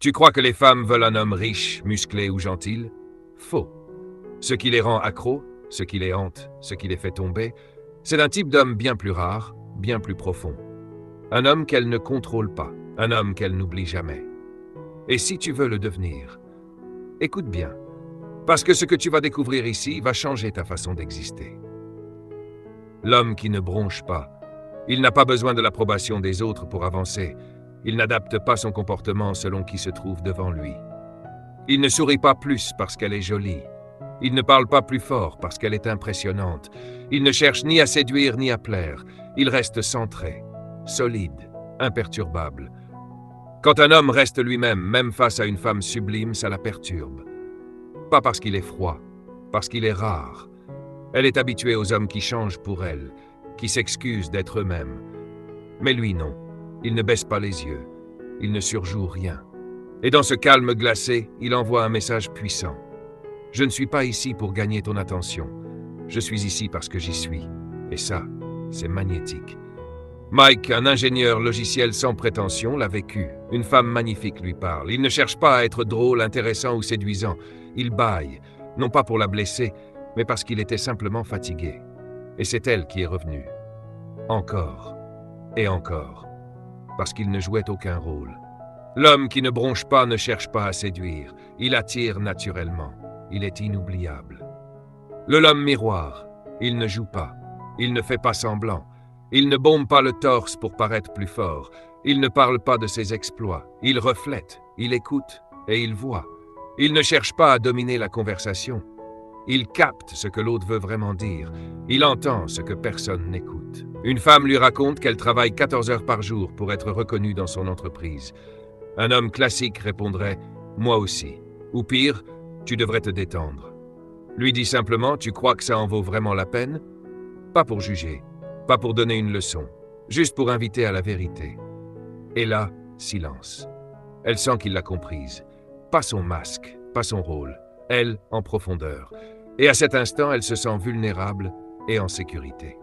Tu crois que les femmes veulent un homme riche, musclé ou gentil? Faux. Ce qui les rend accros, ce qui les hante, ce qui les fait tomber, c'est un type d'homme bien plus rare, bien plus profond. Un homme qu'elles ne contrôlent pas, un homme qu'elles n'oublient jamais. Et si tu veux le devenir, écoute bien, parce que ce que tu vas découvrir ici va changer ta façon d'exister. L'homme qui ne bronche pas, il n'a pas besoin de l'approbation des autres pour avancer. Il n'adapte pas son comportement selon qui se trouve devant lui. Il ne sourit pas plus parce qu'elle est jolie. Il ne parle pas plus fort parce qu'elle est impressionnante. Il ne cherche ni à séduire ni à plaire. Il reste centré, solide, imperturbable. Quand un homme reste lui-même, même face à une femme sublime, ça la perturbe. Pas parce qu'il est froid, parce qu'il est rare. Elle est habituée aux hommes qui changent pour elle, qui s'excusent d'être eux-mêmes. Mais lui, non. Il ne baisse pas les yeux. Il ne surjoue rien. Et dans ce calme glacé, il envoie un message puissant. Je ne suis pas ici pour gagner ton attention. Je suis ici parce que j'y suis. Et ça, c'est magnétique. Mike, un ingénieur logiciel sans prétention, l'a vécu. Une femme magnifique lui parle. Il ne cherche pas à être drôle, intéressant ou séduisant. Il bâille, non pas pour la blesser, mais parce qu'il était simplement fatigué. Et c'est elle qui est revenue. Encore. Et encore. Parce qu'il ne jouait aucun rôle. L'homme qui ne bronche pas ne cherche pas à séduire. Il attire naturellement. Il est inoubliable. L'homme miroir. Il ne joue pas. Il ne fait pas semblant. Il ne bombe pas le torse pour paraître plus fort. Il ne parle pas de ses exploits. Il reflète, il écoute et il voit. Il ne cherche pas à dominer la conversation. Il capte ce que l'autre veut vraiment dire. Il entend ce que personne n'écoute. Une femme lui raconte qu'elle travaille 14 heures par jour pour être reconnue dans son entreprise. Un homme classique répondrait « Moi aussi ». Ou pire, « Tu devrais te détendre ». Lui dit simplement « Tu crois que ça en vaut vraiment la peine ?» Pas pour juger, pas pour donner une leçon, juste pour inviter à la vérité. Et là, silence. Elle sent qu'il l'a comprise. Pas son masque, pas son rôle. Elle, en profondeur. Et à cet instant, elle se sent vulnérable et en sécurité.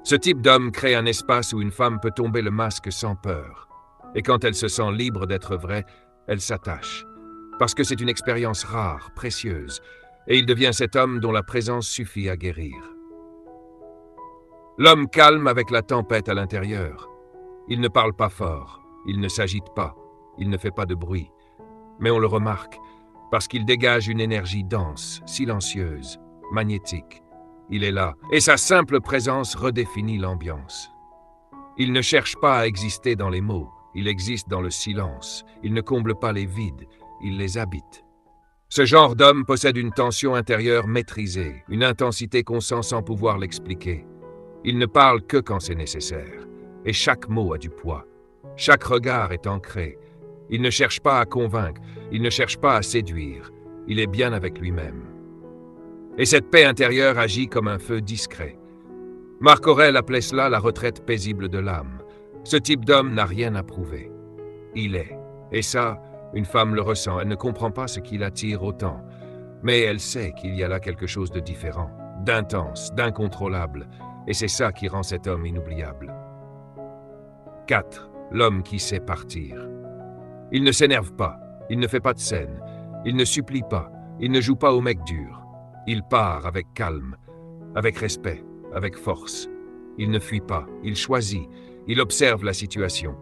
Ce type d'homme crée un espace où une femme peut tomber le masque sans peur. Et quand elle se sent libre d'être vraie, elle s'attache. Parce que c'est une expérience rare, précieuse. Et il devient cet homme dont la présence suffit à guérir. L'homme calme avec la tempête à l'intérieur. Il ne parle pas fort, il ne s'agite pas, il ne fait pas de bruit. Mais on le remarque, parce qu'il dégage une énergie dense, silencieuse, magnétique. Il est là, et sa simple présence redéfinit l'ambiance. Il ne cherche pas à exister dans les mots, il existe dans le silence. Il ne comble pas les vides, il les habite. Ce genre d'homme possède une tension intérieure maîtrisée, une intensité qu'on sent sans pouvoir l'expliquer. Il ne parle que quand c'est nécessaire, et chaque mot a du poids. Chaque regard est ancré. Il ne cherche pas à convaincre, il ne cherche pas à séduire, il est bien avec lui-même. Et cette paix intérieure agit comme un feu discret. Marc Aurèle appelait cela la retraite paisible de l'âme. Ce type d'homme n'a rien à prouver. Il est. Et ça, une femme le ressent, elle ne comprend pas ce qui l'attire autant. Mais elle sait qu'il y a là quelque chose de différent, d'intense, d'incontrôlable. Et c'est ça qui rend cet homme inoubliable. 4. L'homme qui sait partir. Il ne s'énerve pas, il ne fait pas de scène, il ne supplie pas, il ne joue pas au mec dur. Il part avec calme, avec respect, avec force. Il ne fuit pas, il choisit, il observe la situation.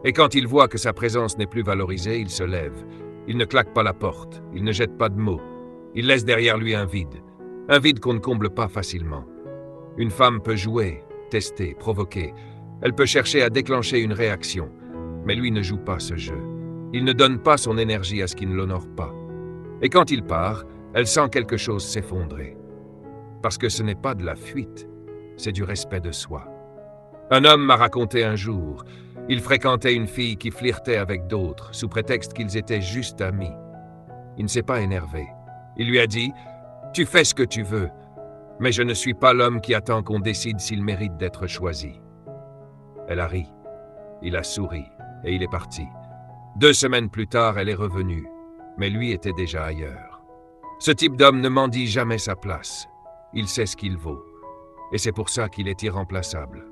Et quand il voit que sa présence n'est plus valorisée, il se lève. Il ne claque pas la porte, il ne jette pas de mots. Il laisse derrière lui un vide qu'on ne comble pas facilement. Une femme peut jouer, tester, provoquer. Elle peut chercher à déclencher une réaction. Mais lui ne joue pas ce jeu. Il ne donne pas son énergie à ce qui ne l'honore pas. Et quand il part, elle sent quelque chose s'effondrer. Parce que ce n'est pas de la fuite, c'est du respect de soi. Un homme m'a raconté un jour, il fréquentait une fille qui flirtait avec d'autres, sous prétexte qu'ils étaient juste amis. Il ne s'est pas énervé. Il lui a dit « Tu fais ce que tu veux, mais je ne suis pas l'homme qui attend qu'on décide s'il mérite d'être choisi. » Elle a ri. Il a souri. Et il est parti. 2 semaines plus tard, elle est revenue. Mais lui était déjà ailleurs. Ce type d'homme ne mendie jamais sa place. Il sait ce qu'il vaut. Et c'est pour ça qu'il est irremplaçable.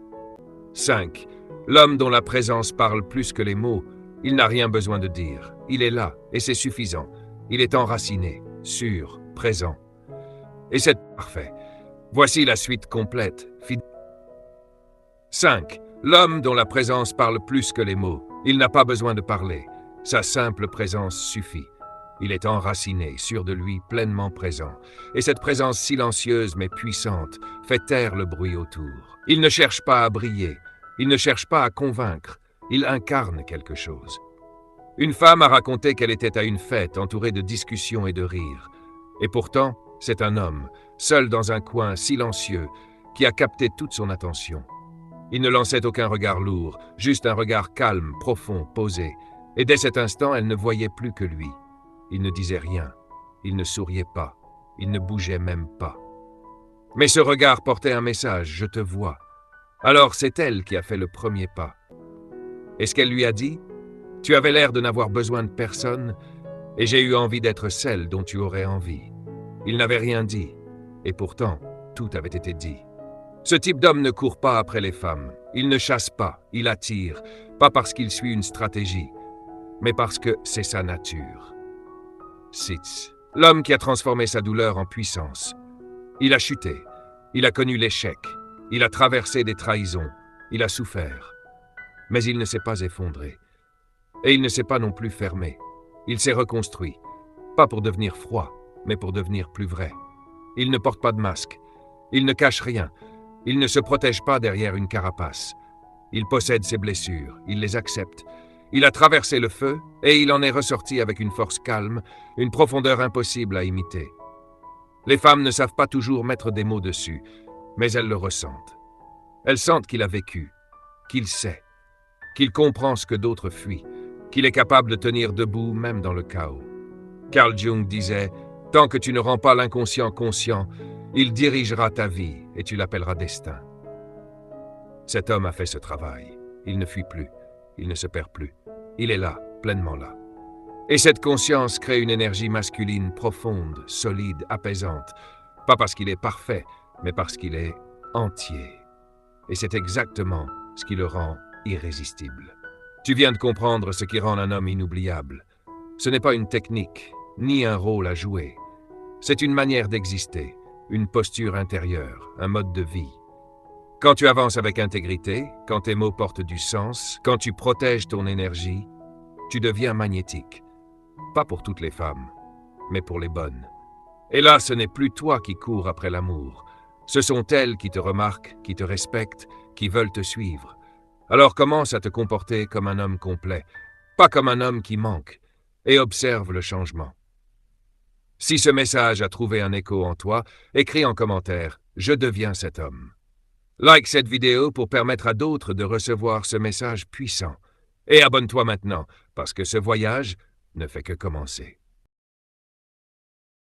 5. L'homme dont la présence parle plus que les mots, il n'a rien besoin de dire. il est là, et c'est suffisant. Il est enraciné, sûr, présent. Et c'est parfait. Voici la suite complète. 5. L'homme dont la présence parle plus que les mots. Il n'a pas besoin de parler. Sa simple présence suffit. Il est enraciné, sûr de lui, pleinement présent. Et cette présence silencieuse mais puissante fait taire le bruit autour. Il ne cherche pas à briller. Il ne cherche pas à convaincre. Il incarne quelque chose. Une femme a raconté qu'elle était à une fête entourée de discussions et de rires. Et pourtant, c'est un homme, seul dans un coin silencieux, qui a capté toute son attention. Il ne lançait aucun regard lourd, juste un regard calme, profond, posé. Et dès cet instant, elle ne voyait plus que lui. Il ne disait rien, il ne souriait pas, il ne bougeait même pas. Mais ce regard portait un message, je te vois. Alors c'est elle qui a fait le premier pas. Et ce qu'elle lui a dit? Tu avais l'air de n'avoir besoin de personne, et j'ai eu envie d'être celle dont tu aurais envie. Il n'avait rien dit, et pourtant, tout avait été dit. Ce type d'homme ne court pas après les femmes, il ne chasse pas, il attire, pas parce qu'il suit une stratégie, mais parce que c'est sa nature. 6. L'homme qui a transformé sa douleur en puissance. Il a chuté, il a connu l'échec, il a traversé des trahisons, il a souffert. Mais il ne s'est pas effondré. Et il ne s'est pas non plus fermé. Il s'est reconstruit, pas pour devenir froid, mais pour devenir plus vrai. Il ne porte pas de masque, il ne cache rien, il ne se protège pas derrière une carapace. Il possède ses blessures, il les accepte. Il a traversé le feu et il en est ressorti avec une force calme, une profondeur impossible à imiter. Les femmes ne savent pas toujours mettre des mots dessus, mais elles le ressentent. Elles sentent qu'il a vécu, qu'il sait, qu'il comprend ce que d'autres fuient, qu'il est capable de tenir debout même dans le chaos. Carl Jung disait « Tant que tu ne rends pas l'inconscient conscient, il dirigera ta vie et tu l'appelleras destin. » Cet homme a fait ce travail. Il ne fuit plus, il ne se perd plus. Il est là, pleinement là. Et cette conscience crée une énergie masculine profonde, solide, apaisante. Pas parce qu'il est parfait, mais parce qu'il est entier. Et c'est exactement ce qui le rend irrésistible. Tu viens de comprendre ce qui rend un homme inoubliable. Ce n'est pas une technique, ni un rôle à jouer. C'est une manière d'exister, une posture intérieure, un mode de vie. Quand tu avances avec intégrité, quand tes mots portent du sens, quand tu protèges ton énergie, tu deviens magnétique. Pas pour toutes les femmes, mais pour les bonnes. Et là, ce n'est plus toi qui cours après l'amour. Ce sont elles qui te remarquent, qui te respectent, qui veulent te suivre. Alors commence à te comporter comme un homme complet, pas comme un homme qui manque, et observe le changement. Si ce message a trouvé un écho en toi, écris en commentaire « Je deviens cet homme ». Like cette vidéo pour permettre à d'autres de recevoir ce message puissant. Et abonne-toi maintenant, parce que ce voyage ne fait que commencer.